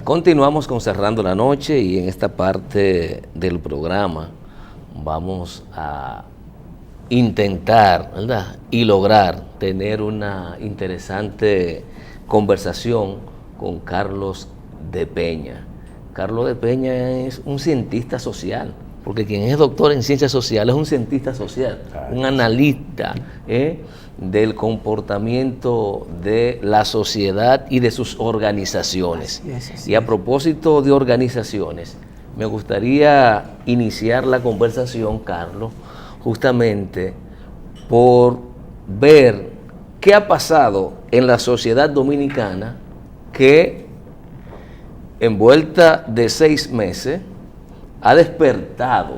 Continuamos con Cerrando la Noche y en esta parte del programa vamos a intentar, ¿verdad?, y lograr tener una interesante conversación con Carlos de Peña. Carlos de Peña es un cientista social, porque quien es doctor en ciencias sociales es un cientista social, un analista del comportamiento de la sociedad y de sus organizaciones. Y a propósito de organizaciones, me gustaría iniciar la conversación, Carlos, justamente por ver qué ha pasado en la sociedad dominicana que, envuelta de 6 meses, ha despertado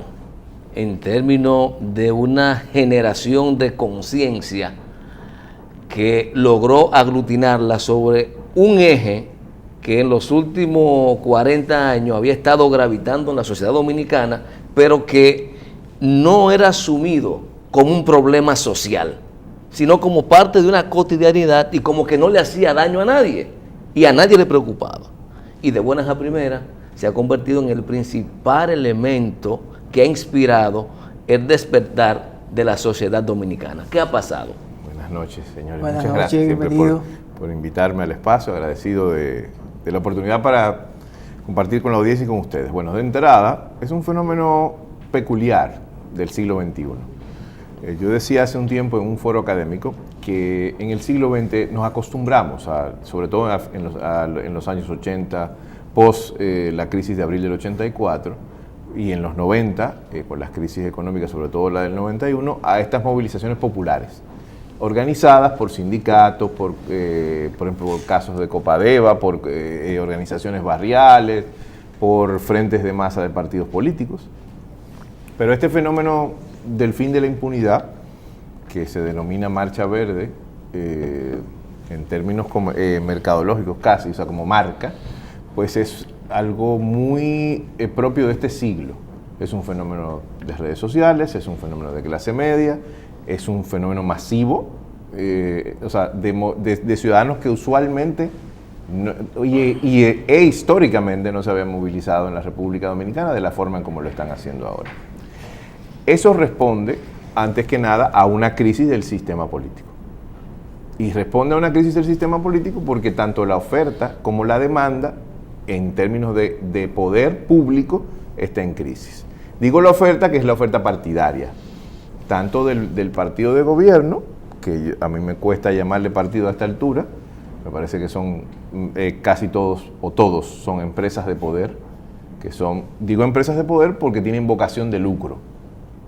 en términos de una generación de conciencia que logró aglutinarla sobre un eje que en los últimos 40 años había estado gravitando en la sociedad dominicana, pero que no era asumido como un problema social, sino como parte de una cotidianidad y como que no le hacía daño a nadie y a nadie le preocupaba. Y de buenas a primeras se ha convertido en el principal elemento que ha inspirado el despertar de la sociedad dominicana. ¿Qué ha pasado? Buenas noches, señores. Buenas Muchas noches, gracias siempre bienvenido. por invitarme al espacio, agradecido de la oportunidad para compartir con la audiencia y con ustedes. Bueno, de entrada, es un fenómeno peculiar del siglo XXI. Yo decía hace un tiempo en un foro académico que en el siglo XX nos acostumbramos, sobre todo en los años 80, post la crisis de abril del 84, y en los 90, con las crisis económicas, sobre todo la del 91, a estas movilizaciones populares, organizadas por sindicatos, por ejemplo, por casos de Copadeva, por organizaciones barriales, por frentes de masa de partidos políticos. Pero este fenómeno del fin de la impunidad, que se denomina Marcha Verde, en términos mercadológicos casi, o sea, como marca, pues es algo muy propio de este siglo. Es un fenómeno de redes sociales, es un fenómeno de clase media, es un fenómeno masivo, o sea, de ciudadanos que usualmente e históricamente no se habían movilizado en la República Dominicana de la forma en como lo están haciendo ahora. Eso responde, antes que nada, a una crisis del sistema político. Y responde a una crisis del sistema político porque tanto la oferta como la demanda, en términos de poder público, está en crisis. Digo la oferta, que es la oferta partidaria, tanto del partido de gobierno, que a mí me cuesta llamarle partido a esta altura, me parece que son casi todos, o todos, son empresas de poder, que son, digo empresas de poder porque tienen vocación de lucro,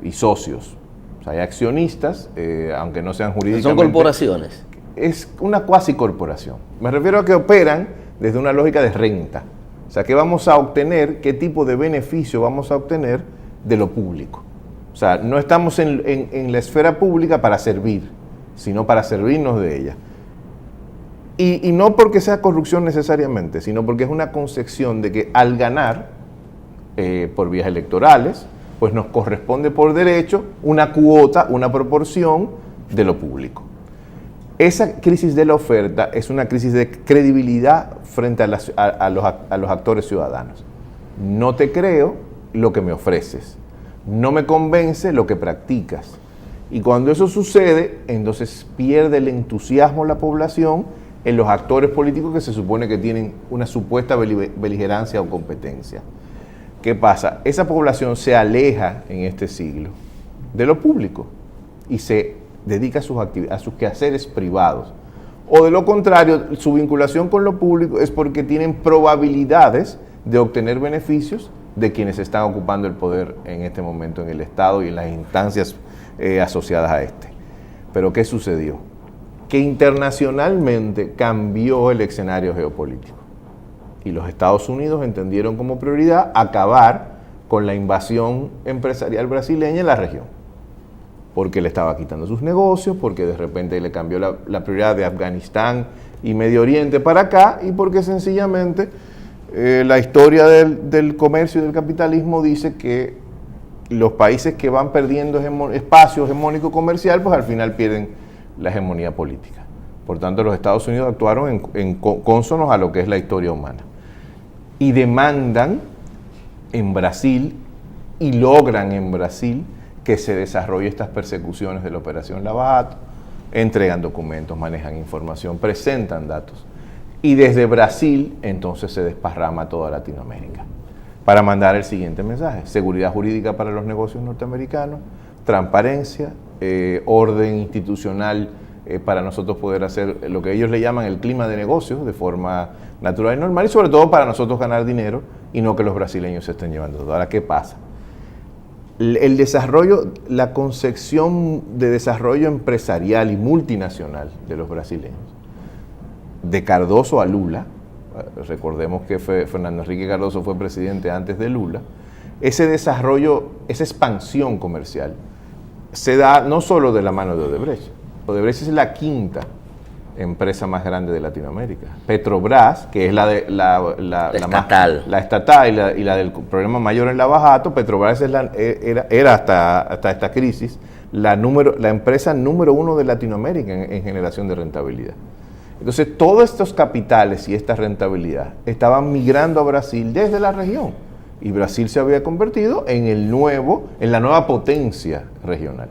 y socios. O sea, hay accionistas, aunque no sean jurídicamente... ¿Son corporaciones? Es una cuasi corporación. Me refiero a que operan desde una lógica de renta. O sea, ¿qué vamos a obtener? ¿Qué tipo de beneficio vamos a obtener de lo público? O sea, no estamos en la esfera pública para servir, sino para servirnos de ella. Y no porque sea corrupción necesariamente, sino porque es una concepción de que al ganar por vías electorales, pues nos corresponde por derecho una cuota, una proporción de lo público. Esa crisis de la oferta es una crisis de credibilidad frente a los actores ciudadanos. No te creo lo que me ofreces, no me convence lo que practicas. Y cuando eso sucede, entonces pierde el entusiasmo la población en los actores políticos que se supone que tienen una supuesta beligerancia o competencia. ¿Qué pasa? Esa población se aleja en este siglo de lo público y se dedica a sus quehaceres privados. O de lo contrario, su vinculación con lo público es porque tienen probabilidades de obtener beneficios de quienes están ocupando el poder en este momento en el Estado y en las instancias asociadas a este. Pero ¿qué sucedió? Que internacionalmente cambió el escenario geopolítico. Y los Estados Unidos entendieron como prioridad acabar con la invasión empresarial brasileña en la región. Porque le estaba quitando sus negocios, porque de repente le cambió la prioridad de Afganistán y Medio Oriente para acá, y porque sencillamente la historia del comercio y del capitalismo dice que los países que van perdiendo espacio hegemónico comercial, pues al final pierden la hegemonía política. Por tanto, los Estados Unidos actuaron en cónsonos a lo que es la historia humana. y demandan en Brasil y logran en Brasil que se desarrolle estas persecuciones de la Operación Lava Jato, entregan documentos, manejan información, presentan datos. Y desde Brasil entonces se desparrama a toda Latinoamérica para mandar el siguiente mensaje: seguridad jurídica para los negocios norteamericanos, transparencia, orden institucional para nosotros poder hacer lo que ellos le llaman el clima de negocios de forma natural y normal, y sobre todo para nosotros ganar dinero y no que los brasileños se estén llevando todo. Ahora, ¿qué pasa? El desarrollo, la concepción de desarrollo empresarial y multinacional de los brasileños, de Cardoso a Lula, recordemos que Fernando Henrique Cardoso fue presidente antes de Lula, ese desarrollo, esa expansión comercial, se da no solo de la mano de Odebrecht. Odebrecht es la quinta empresa más grande de Latinoamérica. Petrobras, que es la estatal, y la del problema mayor en Lava Jato. Petrobras era hasta esta crisis la empresa número 1 de Latinoamérica en generación de rentabilidad. Entonces, todos estos capitales y esta rentabilidad estaban migrando a Brasil desde la región, y Brasil se había convertido en la nueva potencia regional.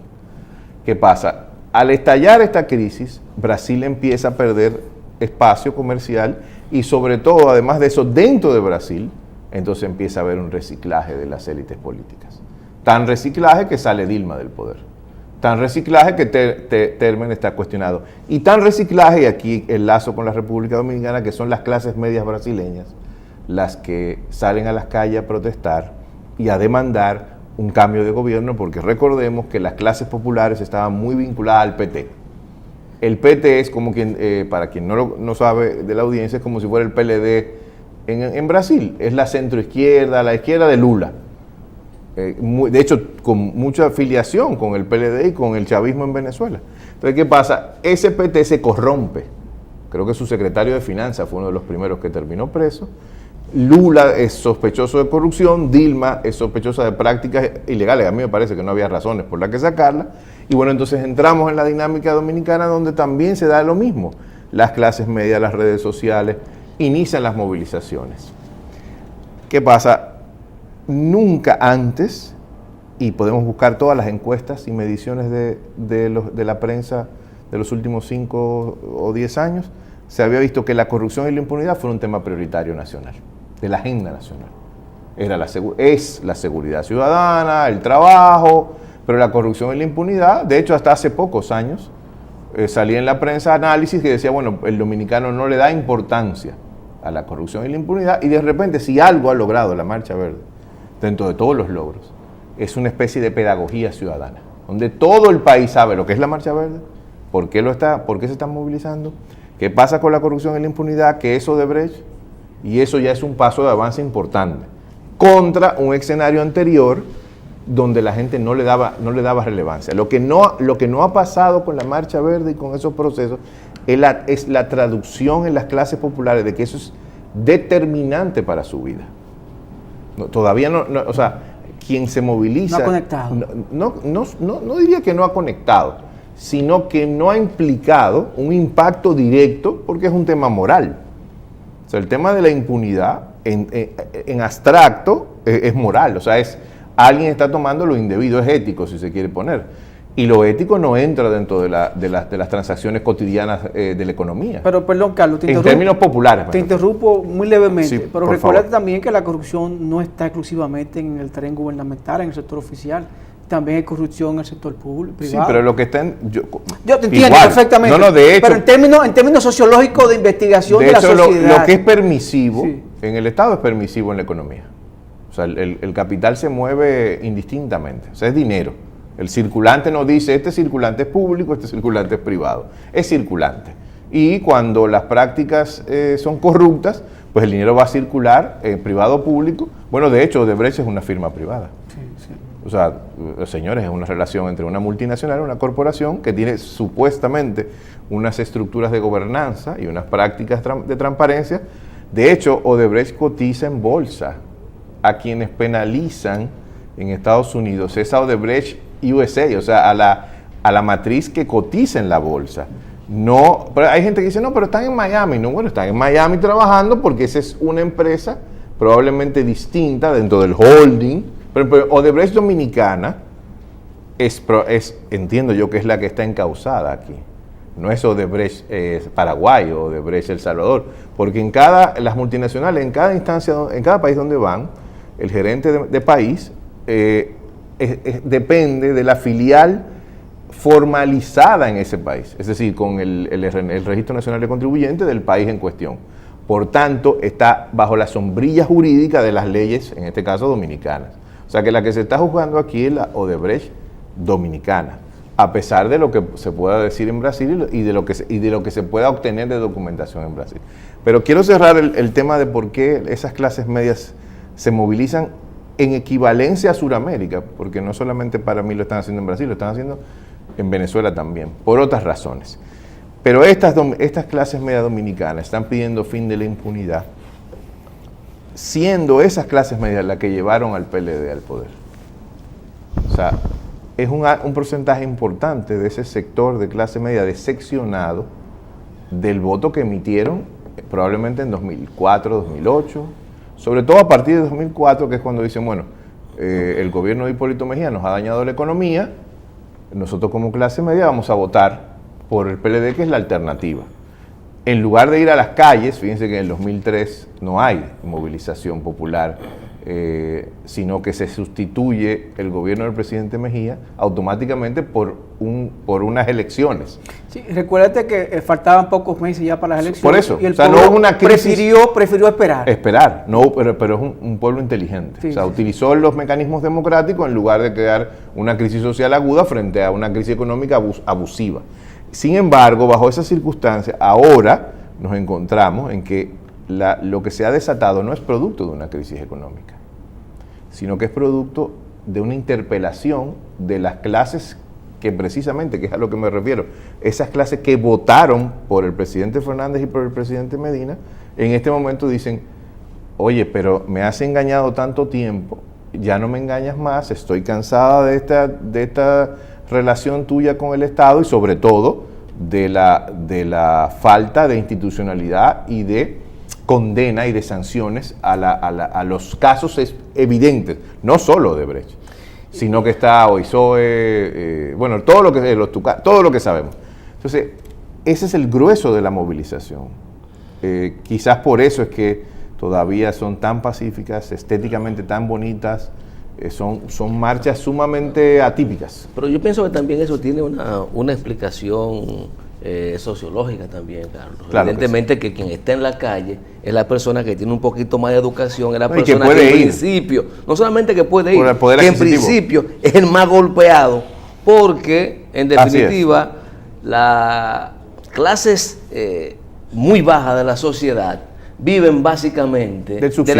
¿Qué pasa? Al estallar esta crisis, Brasil empieza a perder espacio comercial y, sobre todo, además de eso, dentro de Brasil, entonces empieza a haber un reciclaje de las élites políticas. Tan reciclaje que sale Dilma del poder. Tan reciclaje que Temer está cuestionado. Y tan reciclaje, y aquí el lazo con la República Dominicana, que son las clases medias brasileñas las que salen a las calles a protestar y a demandar un cambio de gobierno, porque recordemos que las clases populares estaban muy vinculadas al PT. El PT es como para quien no sabe de la audiencia, es como si fuera el PLD en Brasil. Es la centroizquierda, la izquierda de Lula. De hecho, con mucha afiliación con el PLD y con el chavismo en Venezuela. Entonces, ¿qué pasa? Ese PT se corrompe. Creo que su secretario de Finanzas fue uno de los primeros que terminó preso. Lula es sospechoso de corrupción, Dilma es sospechosa de prácticas ilegales. A mí me parece que no había razones por las que sacarla. Y bueno, entonces entramos en la dinámica dominicana, donde también se da lo mismo. Las clases medias, las redes sociales, inician las movilizaciones. ¿Qué pasa? Nunca antes, y podemos buscar todas las encuestas y mediciones de la prensa de los últimos 5 o 10 años, se había visto que la corrupción y la impunidad fueron un tema prioritario nacional, de la agenda nacional. Es la seguridad ciudadana, el trabajo, pero la corrupción y la impunidad, de hecho hasta hace pocos años, salía en la prensa análisis que decía, bueno, el dominicano no le da importancia a la corrupción y la impunidad, y de repente si algo ha logrado la Marcha Verde, dentro de todos los logros, es una especie de pedagogía ciudadana, donde todo el país sabe lo que es la Marcha Verde, por qué se están movilizando, qué pasa con la corrupción y la impunidad, qué es Odebrecht, y eso ya es un paso de avance importante, contra un escenario anterior donde la gente no le daba relevancia. Lo que no ha pasado con la Marcha Verde y con esos procesos es la traducción en las clases populares de que eso es determinante para su vida. Todavía no, o sea, quien se moviliza... No ha conectado. No diría que no ha conectado, sino que no ha implicado un impacto directo, porque es un tema moral. O sea, el tema de la impunidad en abstracto es moral, o sea, alguien está tomando lo indebido, es ético si se quiere poner. Y lo ético no entra dentro de las transacciones cotidianas de la economía. Pero perdón, Carlos, en términos populares. Te interrumpo muy levemente, sí, pero recuerda también que la corrupción no está exclusivamente en el terreno gubernamental, en el sector oficial. También hay corrupción en el sector público, privado. Sí, pero lo que está yo te entiendo perfectamente. De hecho, pero en términos sociológicos de investigación de la sociedad. Lo que es permisivo, sí, en el Estado es permisivo en la economía. O sea, el capital se mueve indistintamente, o sea, es dinero. El circulante no dice, este circulante es público, este circulante es privado. Es circulante. Y cuando las prácticas son corruptas, pues el dinero va a circular privado o público. Bueno, de hecho, Odebrecht es una firma privada. Sí, sí. O sea, señores, es una relación entre una multinacional y una corporación que tiene supuestamente unas estructuras de gobernanza y unas prácticas de transparencia. De hecho, Odebrecht cotiza en bolsa. A quienes penalizan en Estados Unidos es a Odebrecht USA, o sea, a la matriz que cotiza en la bolsa. No, pero hay gente que dice, no, pero están en Miami. No, bueno, están en Miami trabajando porque esa es una empresa probablemente distinta dentro del holding. Por ejemplo, Odebrecht Dominicana entiendo yo que es la que está encausada aquí. No es Odebrecht Paraguay o Odebrecht El Salvador, porque las multinacionales, en cada instancia, en cada país donde van, el gerente de país depende de la filial formalizada en ese país, es decir, con el Registro Nacional de Contribuyentes del país en cuestión. Por tanto, está bajo la sombrilla jurídica de las leyes, en este caso dominicanas. O sea que la que se está juzgando aquí es la Odebrecht Dominicana, a pesar de lo que se pueda decir en Brasil y de lo que se pueda obtener de documentación en Brasil. Pero quiero cerrar el tema de por qué esas clases medias se movilizan en equivalencia a Sudamérica, porque no solamente para mí lo están haciendo en Brasil, lo están haciendo en Venezuela también, por otras razones. Pero estas clases medias dominicanas están pidiendo fin de la impunidad, siendo esas clases medias las que llevaron al PLD al poder. O sea, es un porcentaje importante de ese sector de clase media decepcionado del voto que emitieron probablemente en 2004, 2008, sobre todo a partir de 2004, que es cuando dicen, bueno, el gobierno de Hipólito Mejía nos ha dañado la economía, nosotros como clase media vamos a votar por el PLD, que es la alternativa. En lugar de ir a las calles, fíjense que en el 2003 no hay movilización popular, sino que se sustituye el gobierno del presidente Mejía automáticamente por unas elecciones. Sí, recuérdate que faltaban pocos meses ya para las elecciones. Por eso, y el o sea, pueblo no hubo una crisis. Prefirió esperar. Esperar, no, pero es un pueblo inteligente. Sí, o sea, sí, utilizó los mecanismos democráticos en lugar de crear una crisis social aguda frente a una crisis económica abusiva. Sin embargo, bajo esas circunstancias, ahora nos encontramos en que lo que se ha desatado no es producto de una crisis económica, sino que es producto de una interpelación de las clases que precisamente, que es a lo que me refiero, esas clases que votaron por el presidente Fernández y por el presidente Medina, en este momento dicen, oye, pero me has engañado tanto tiempo, ya no me engañas más, estoy cansada de esta relación tuya con el Estado y sobre todo de la falta de institucionalidad y de condena y de sanciones a los casos evidentes, no solo de Brecht, sino que está OISOE, bueno, todo lo que sabemos. Entonces, ese es el grueso de la movilización. Quizás por eso es que todavía son tan pacíficas, estéticamente tan bonitas, son marchas sumamente atípicas. Pero yo pienso que también eso tiene una explicación sociológica también, Carlos. Claro. Evidentemente que quien está en la calle es la persona que tiene un poquito más de educación, es la No, y persona que puede en ir. principio, no solamente que puede ir, Por el poder que en adquisitivo. principio es el más golpeado, porque en definitiva las clases muy bajas de la sociedad viven básicamente de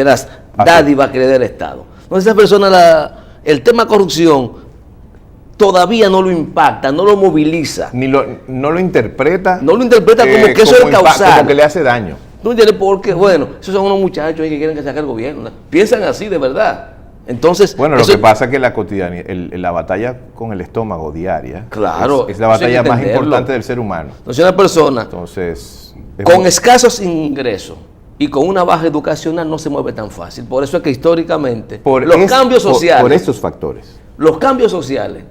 las dádivas que le da el Estado. Entonces esa persona, el tema corrupción todavía no lo impacta, no lo moviliza. No lo interpreta. No lo interpreta como que eso es causal. Como que le hace daño. ¿Tú entiendes? Porque, bueno, esos son unos muchachos ahí que quieren que saque el gobierno. Piensan así de verdad. Entonces, bueno, lo que pasa es que la cotidianidad, la batalla con el estómago diaria, claro, es la batalla más importante del ser humano. Entonces una persona Entonces, con escasos ingresos y con una baja educacional no se mueve tan fácil. Por eso es que históricamente cambios sociales, por estos factores, los cambios sociales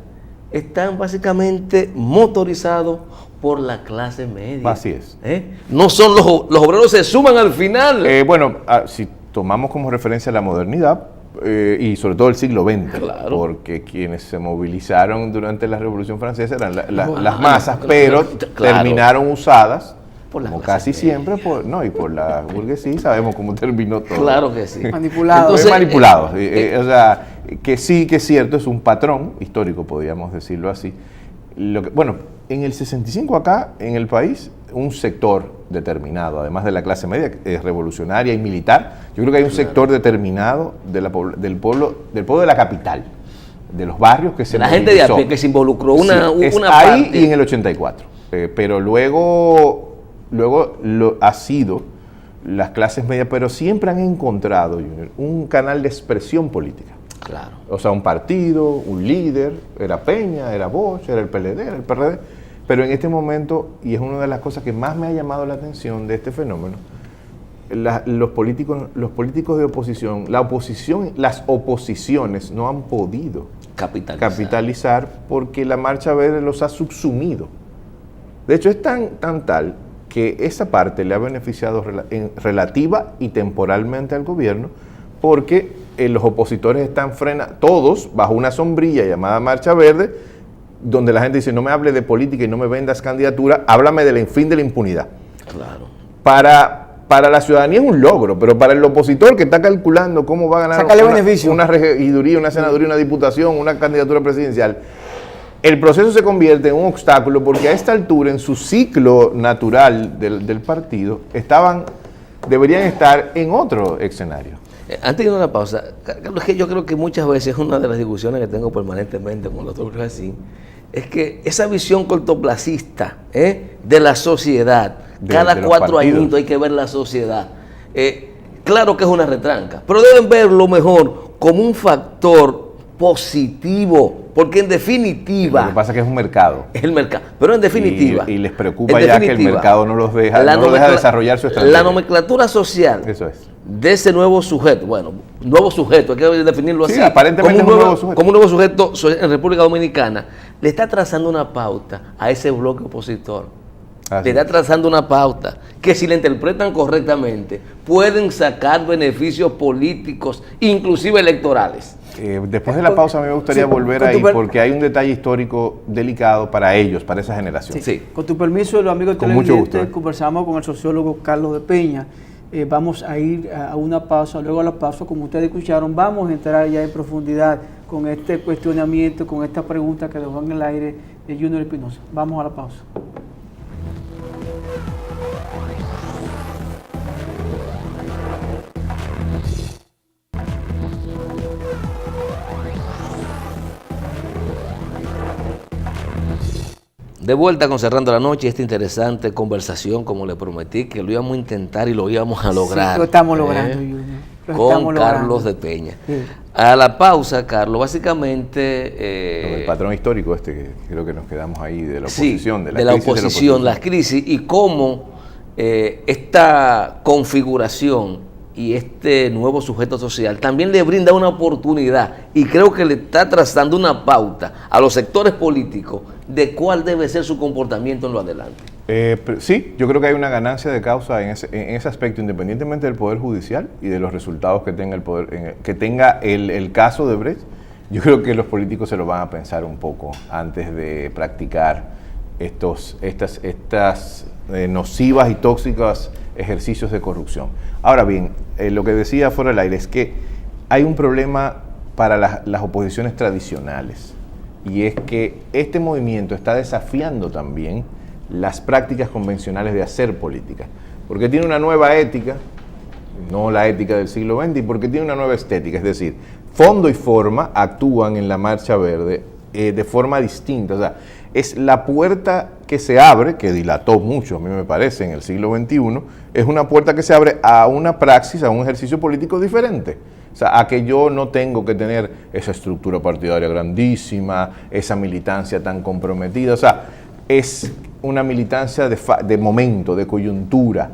están básicamente motorizados por la clase media. Así es. No son los obreros, se suman al final. Bueno, si tomamos como referencia la modernidad y sobre todo el siglo XX, claro, porque quienes se movilizaron durante la Revolución Francesa eran las masas, pero terminaron usadas, como casi siempre, por la burguesía, sabemos cómo terminó todo. Claro que sí. Manipulados. Manipulados. O sea, que sí que es cierto, es un patrón histórico, podríamos decirlo así. Bueno, en el 65 acá, en el país, un sector determinado, además de la clase media, revolucionaria y militar, yo creo que hay un sector determinado del pueblo de la capital, de los barrios que se movilizó. La gente de a pie que se involucró una ahí parte. Y en el 84. Pero luego ha sido las clases medias, pero siempre han encontrado, Junior, un canal de expresión política. Claro. O sea, un partido, un líder, era Peña, era Bosch, era el PLD, era el PRD. Pero en este momento, y es una de las cosas que más me ha llamado la atención de este fenómeno, los políticos de oposición, las oposiciones no han podido capitalizar porque la Marcha Verde los ha subsumido. De hecho, es tan tal que esa parte le ha beneficiado relativa y temporalmente al gobierno, porque los opositores están todos bajo una sombrilla llamada Marcha Verde, donde la gente dice: no me hable de política y no me vendas candidatura, háblame del fin de la impunidad. Claro. Para la ciudadanía es un logro, pero para el opositor que está calculando cómo va a ganar una regiduría, una senaduría, una diputación, una candidatura presidencial, el proceso se convierte en un obstáculo, porque a esta altura, en su ciclo natural del partido, deberían estar en otro escenario. Antes de una pausa, Carlos, que yo creo que muchas veces una de las discusiones que tengo permanentemente con los doctores así, es que esa visión cortoplacista de la sociedad, cada 4 añitos hay que ver la sociedad. Claro que es una retranca, pero deben verlo mejor como un factor positivo, porque en definitiva... Lo que pasa es que es un mercado. Es el mercado, pero en definitiva... Y les preocupa ya que el mercado no los deja desarrollar su estrategia. La nomenclatura social de ese nuevo sujeto, nuevo sujeto, hay que definirlo así. Aparentemente como un nuevo sujeto en República Dominicana, le está trazando una pauta a ese bloque opositor. Le está trazando una pauta que, si la interpretan correctamente, pueden sacar beneficios políticos, inclusive electorales. Después de la pausa, a mí me gustaría volver ahí, porque hay un detalle histórico delicado para ellos, para esa generación. Sí. Con tu permiso, los amigos televidentes, conversamos con el sociólogo Carlos de Peña. Vamos a ir a una pausa. Luego a la pausa, como ustedes escucharon, vamos a entrar ya en profundidad con este cuestionamiento, con esta pregunta que dejó en el aire de Junior Espinosa. Vamos a la pausa. De vuelta con Cerrando la Noche, esta interesante conversación, como le prometí, que lo íbamos a intentar y lo íbamos a lograr. Sí, lo estamos logrando, Junior. Con Carlos de Peña. Sí. A la pausa, Carlos, básicamente... el patrón histórico que creo que nos quedamos ahí, de la oposición. Sí, de la oposición, las crisis, y cómo esta configuración y este nuevo sujeto social también le brinda una oportunidad, y creo que le está trazando una pauta a los sectores políticos de cuál debe ser su comportamiento en lo adelante. Sí, yo creo que hay una ganancia de causa en ese aspecto, independientemente del Poder Judicial y de los resultados que tenga el caso de Brecht. Yo creo que los políticos se lo van a pensar un poco antes de practicar estas nocivas y tóxicas ejercicios de corrupción. Ahora bien, lo que decía fuera del aire es que hay un problema para las oposiciones tradicionales, y es que este movimiento está desafiando también las prácticas convencionales de hacer política, porque tiene una nueva ética, no la ética del siglo XX, y porque tiene una nueva estética, es decir, fondo y forma actúan en la Marcha Verde de forma distinta. O sea, es la puerta que se abre, que dilató mucho, a mí me parece, en el siglo XXI, es una puerta que se abre a una praxis, a un ejercicio político diferente. O sea, a que yo no tengo que tener esa estructura partidaria grandísima, esa militancia tan comprometida. O sea, es una militancia de momento, de coyuntura.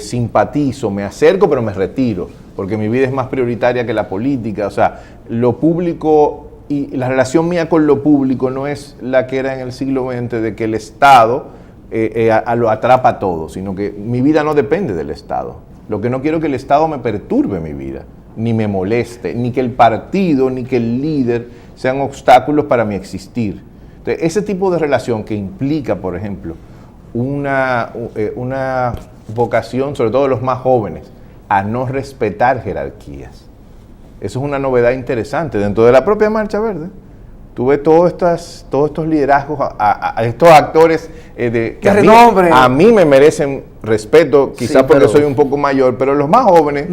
Simpatizo, me acerco, pero me retiro, porque mi vida es más prioritaria que la política. O sea, lo público y la relación mía con lo público no es la que era en el siglo XX, de que el Estado lo atrapa todo, sino que mi vida no depende del Estado. Lo que no quiero es que el Estado me perturbe mi vida, ni me moleste, ni que el partido, ni que el líder sean obstáculos para mi existir. Entonces, ese tipo de relación que implica, por ejemplo, una vocación, sobre todo de los más jóvenes, a no respetar jerarquías. Eso es una novedad interesante dentro de la propia Marcha Verde. Tú ves todos estos liderazgos, a estos actores que a mí me merecen respeto, quizás sí, porque soy un poco mayor, pero los más jóvenes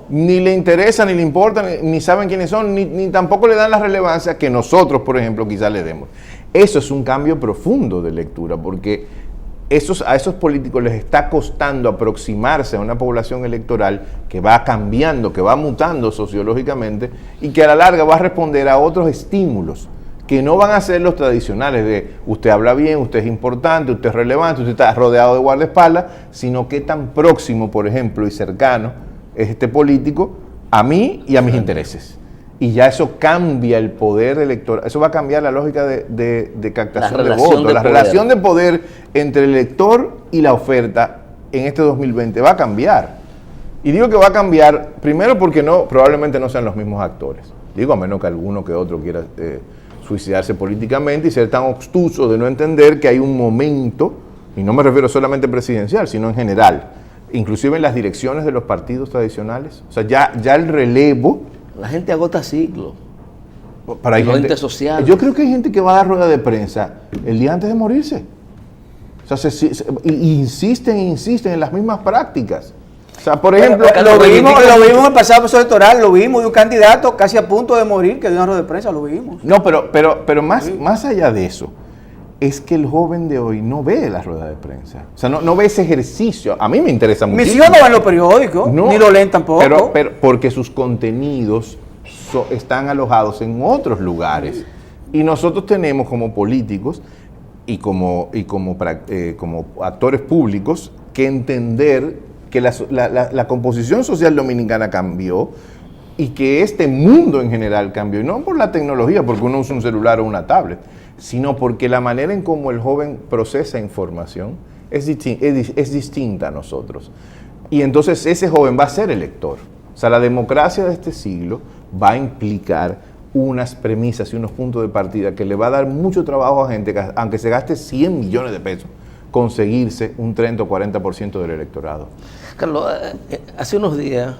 ni le interesa, ni le importa, ni saben quiénes son, ni tampoco le dan la relevancia que nosotros, por ejemplo, quizás le demos. Eso es un cambio profundo de lectura, porque a esos políticos les está costando aproximarse a una población electoral que va cambiando, que va mutando sociológicamente y que a la larga va a responder a otros estímulos que no van a ser los tradicionales de usted habla bien, usted es importante, usted es relevante, usted está rodeado de guardaespaldas, sino qué tan próximo, por ejemplo, y cercano es este político a mí y a mis intereses. Y ya eso cambia el poder electoral, eso va a cambiar la lógica de captación de votos. La relación de poder entre el elector y la oferta en este 2020 va a cambiar. Y digo que va a cambiar, primero porque probablemente no sean los mismos actores. Digo, a menos que alguno que otro quiera suicidarse políticamente y ser tan obstuso de no entender que hay un momento, y no me refiero solamente presidencial, sino en general, inclusive en las direcciones de los partidos tradicionales. O sea, ya el relevo... La gente agota ciclos. Para hay gente social. Yo creo que hay gente que va a dar rueda de prensa el día antes de morirse. O sea, insisten en las mismas prácticas. O sea, por ejemplo... Lo vimos en el pasado proceso electoral, lo vimos, de un candidato casi a punto de morir que dio una rueda de prensa, lo vimos. No, pero más allá de eso, es que el joven de hoy no ve la rueda de prensa. O sea, no ve ese ejercicio. A mí me interesa mucho. Mis hijos no ven los periódicos, ni lo leen tampoco. Pero porque sus contenidos están alojados en otros lugares. Y nosotros tenemos como políticos y como actores públicos que entender que la composición social dominicana cambió y que este mundo en general cambió. Y no por la tecnología, porque uno usa un celular o una tablet, sino porque la manera en cómo el joven procesa información es distinta a nosotros. Y entonces ese joven va a ser elector. O sea, la democracia de este siglo va a implicar unas premisas y unos puntos de partida que le va a dar mucho trabajo a gente que, aunque se gaste 100 millones de pesos, conseguirse un 30 o 40% del electorado. Carlos, hace unos días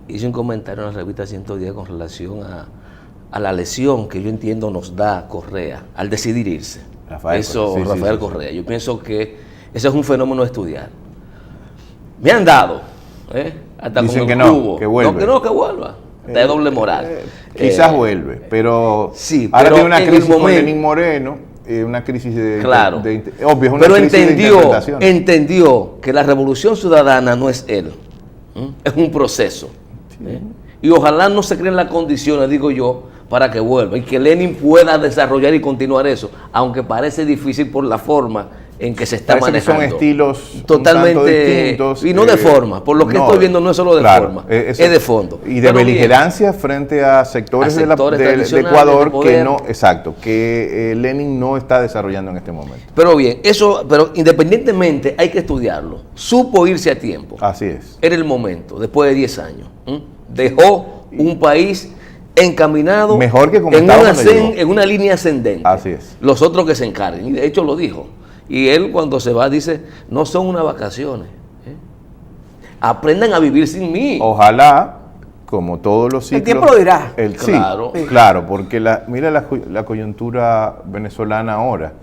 hice un comentario en la revista 110 con relación a la lesión que yo entiendo nos da Correa al decidir irse. Rafael Correa. Yo pienso que ese es un fenómeno a estudiar. Me han dado, hasta dicen con que el no, cubo. que vuelve. Que vuelva. Está de doble moral. Quizás vuelve, pero sí, ahora pero tiene una crisis con Lenín Moreno, una crisis de... Claro, obvio, es una pero crisis de interpretación. entendió que la revolución ciudadana no es él, es un proceso. Sí. Y ojalá no se creen las condiciones, digo yo, para que vuelva y que Lenin pueda desarrollar y continuar eso, aunque parece difícil por la forma en que se está manejando. Que son estilos totalmente distintos. Y no de forma, por lo que estoy viendo no es solo de forma, es de fondo. Y de beligerancia frente a sectores de Ecuador que Lenin no está desarrollando en este momento. Pero bien, pero independientemente hay que estudiarlo. Supo irse a tiempo. Así es. Era el momento, después de 10 años. Dejó un país encaminado mejor que como en una línea ascendente. Así es. Los otros que se encarguen. Y de hecho lo dijo. Y él cuando se va dice, no son unas vacaciones. Aprendan a vivir sin mí. Ojalá, como todos los ciclos... El tiempo lo dirá. Claro, porque mira la coyuntura venezolana ahora.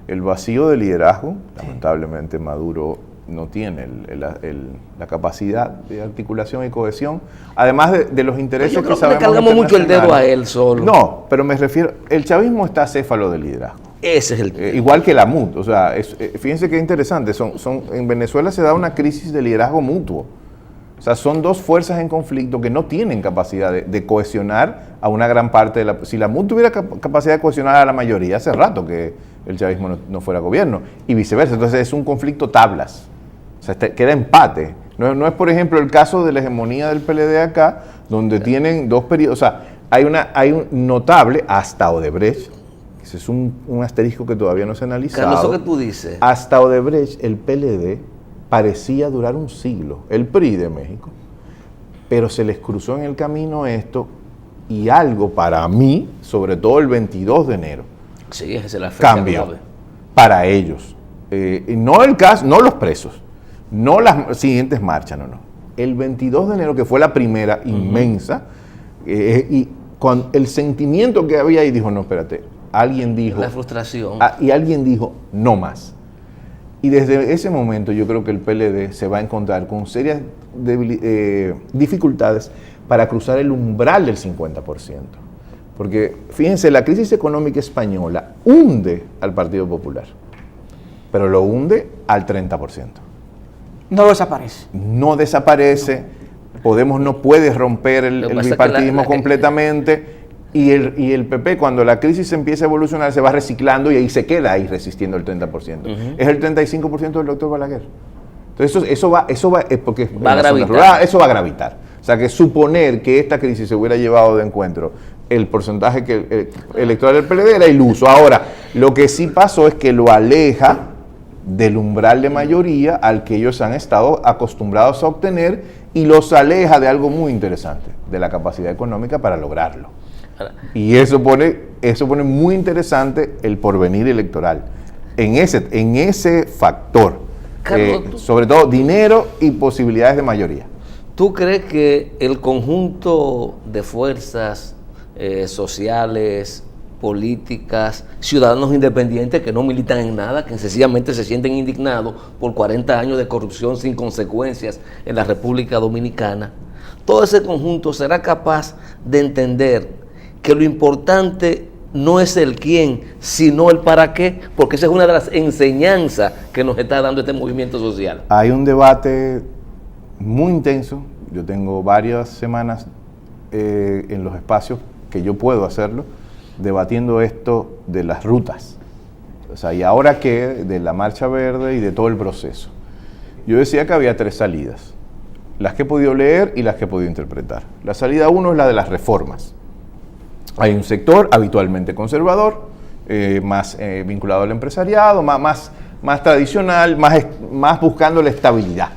El vacío de liderazgo, lamentablemente Maduro no tiene la capacidad de articulación y cohesión, además de los intereses que sabemos. Le cargamos mucho el dedo a él solo. No, pero me refiero, el chavismo está acéfalo de liderazgo. Ese es el igual que la MUD, o sea, fíjense qué interesante, en Venezuela se da una crisis de liderazgo mutuo. O sea, son dos fuerzas en conflicto que no tienen capacidad de cohesionar a una gran parte de la... Si la MUD tuviera capacidad de cohesionar a la mayoría, hace rato que el chavismo no fuera gobierno, y viceversa. Entonces es un conflicto tablas. O sea, queda empate. No es, por ejemplo, el caso de la hegemonía del PLD acá, donde tienen dos periodos. O sea, hay un notable hasta Odebrecht. Ese es un asterisco que todavía no se ha analizado. Carlos, eso que tú dices. Hasta Odebrecht, el PLD parecía durar un siglo, el PRI de México, pero se les cruzó en el camino esto y algo para mí, sobre todo el 22 de enero, sí, esa es la fecha cambió clave para ellos. No el caso, no los presos, no las siguientes marchas, no. El 22 de enero, que fue la primera inmensa, y con el sentimiento que había ahí, dijo, no, espérate, alguien dijo... La frustración. Y alguien dijo, no más. Y desde ese momento yo creo que el PLD se va a encontrar con serias dificultades para cruzar el umbral del 50%. Porque, fíjense, la crisis económica española hunde al Partido Popular, pero lo hunde al 30%. No desaparece. No desaparece. Podemos no puede romper el bipartidismo completamente. Y el PP, cuando la crisis empieza a evolucionar, se va reciclando y ahí se queda ahí resistiendo el 30%. Es el 35% del doctor Balaguer. Entonces eso va porque va a gravitar. Eso va a gravitar. O sea, que suponer que esta crisis se hubiera llevado de encuentro el porcentaje electoral del PLD era iluso. Ahora, lo que sí pasó es que lo aleja del umbral de mayoría al que ellos han estado acostumbrados a obtener y los aleja de algo muy interesante, de la capacidad económica para lograrlo. Y eso pone muy interesante el porvenir electoral en ese factor, Carlos, sobre todo dinero y posibilidades de mayoría. ¿Tú crees que el conjunto de fuerzas sociales, políticas, ciudadanos independientes que no militan en nada, que sencillamente se sienten indignados por 40 años de corrupción sin consecuencias en la República Dominicana, todo ese conjunto será capaz de entender que lo importante no es el quién, sino el para qué? Porque esa es una de las enseñanzas que nos está dando este movimiento social. Hay un debate muy intenso. Yo tengo varias semanas en los espacios que yo puedo hacerlo, debatiendo esto de las rutas. O sea, ¿y ahora qué? De la Marcha Verde y de todo el proceso. Yo decía que había 3 salidas, las que he podido leer y las que he podido interpretar. La salida 1 es la de las reformas. Hay un sector habitualmente conservador, más vinculado al empresariado, más tradicional, más buscando la estabilidad.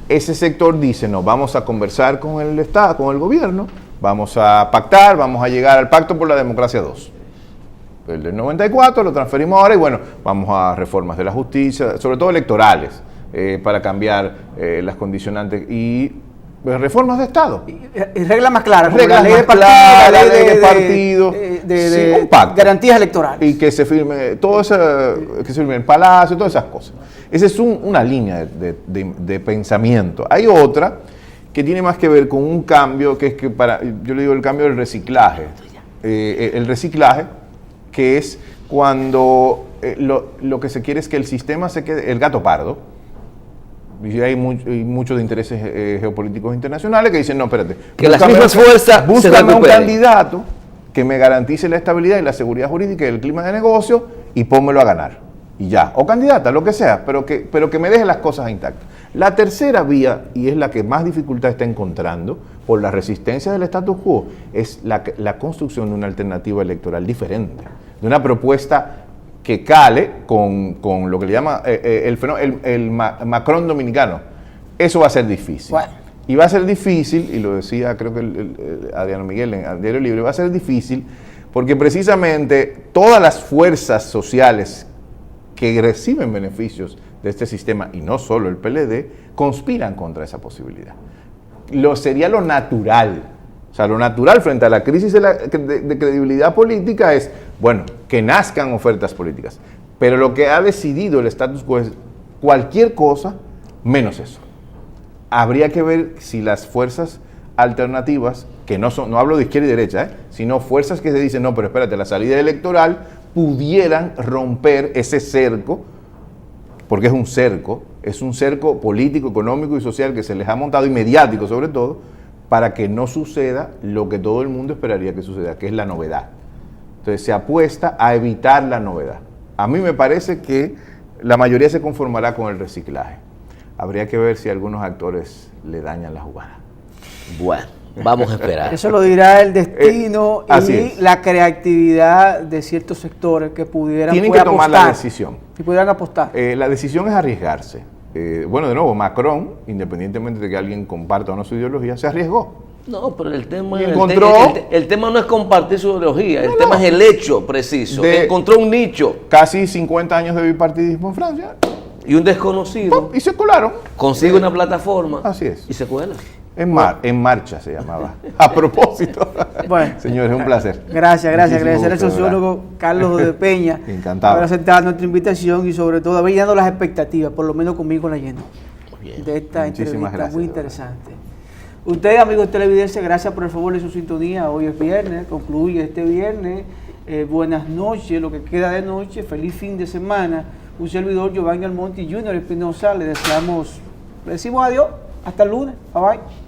Ese sector dice, no, vamos a conversar con el Estado, con el gobierno, vamos a pactar, vamos a llegar al Pacto por la Democracia 2. El del 94 lo transferimos ahora y bueno, vamos a reformas de la justicia, sobre todo electorales, para cambiar las condicionantes y reformas de Estado. Y reglas más claras, reglas la ley más claras, la ley de partido, de un pacto. Garantías electorales. Y que se firme todo eso, que se firme el Palacio, todas esas cosas. Esa es una línea de pensamiento. Hay otra que tiene más que ver con un cambio, que es que yo le digo el cambio del reciclaje. El reciclaje, que es cuando lo que se quiere es que el sistema se quede, el gato pardo. Y hay muchos de intereses geopolíticos internacionales que dicen, no, espérate. Que las mismas fuerzas búscame un candidato que me garantice la estabilidad y la seguridad jurídica y el clima de negocio y pónmelo a ganar. Y ya. O candidata, lo que sea, pero que me deje las cosas intactas. La tercera vía, y es la que más dificultad está encontrando por la resistencia del status quo, es la construcción de una alternativa electoral diferente, de una propuesta que cale con lo que le llama el Macron dominicano. Eso va a ser difícil. Bueno. Y va a ser difícil, y lo decía creo que Adriano Miguel en el Diario Libre, va a ser difícil porque precisamente todas las fuerzas sociales que reciben beneficios de este sistema, y no solo el PLD, conspiran contra esa posibilidad. Sería lo natural. O sea, lo natural frente a la crisis de credibilidad política es, bueno, que nazcan ofertas políticas. Pero lo que ha decidido el status quo es cualquier cosa menos eso. Habría que ver si las fuerzas alternativas, que no hablo de izquierda y derecha, sino fuerzas que se dicen, no, pero espérate, la salida electoral pudieran romper ese cerco, porque es un cerco político, económico y social que se les ha montado, y mediático sobre todo, para que no suceda lo que todo el mundo esperaría que suceda, que es la novedad. Entonces se apuesta a evitar la novedad. A mí me parece que la mayoría se conformará con el reciclaje. Habría que ver si algunos actores le dañan la jugada. Bueno, vamos a esperar. Eso lo dirá el destino y la creatividad de ciertos sectores que pudieran Tienen que tomar la decisión. Y pudieran apostar. La decisión es arriesgarse. Bueno, de nuevo, Macron, independientemente de que alguien comparta o no su ideología, se arriesgó. No, pero el tema no es compartir su ideología, el tema es el hecho preciso. Encontró un nicho. Casi 50 años de bipartidismo en Francia. Y un desconocido. Y se colaron. Consigue una plataforma. Así es. Y se cuela. En marcha se llamaba. A propósito. Bueno. Señores, un placer. Gracias. Agradecer al sociólogo Carlos de Peña. Encantado. Por aceptar nuestra invitación y sobre todo haber llenado las expectativas, por lo menos conmigo la llenó. Bien. De esta Muchísimas entrevista gracias, muy interesante. Ustedes, amigos televidentes, gracias por el favor de su sintonía. Hoy es viernes, concluye este viernes. Buenas noches, lo que queda de noche. Feliz fin de semana. Un servidor, Giovanni Almonte y Junior Espinosa. Le decimos adiós. Hasta el lunes. Bye bye.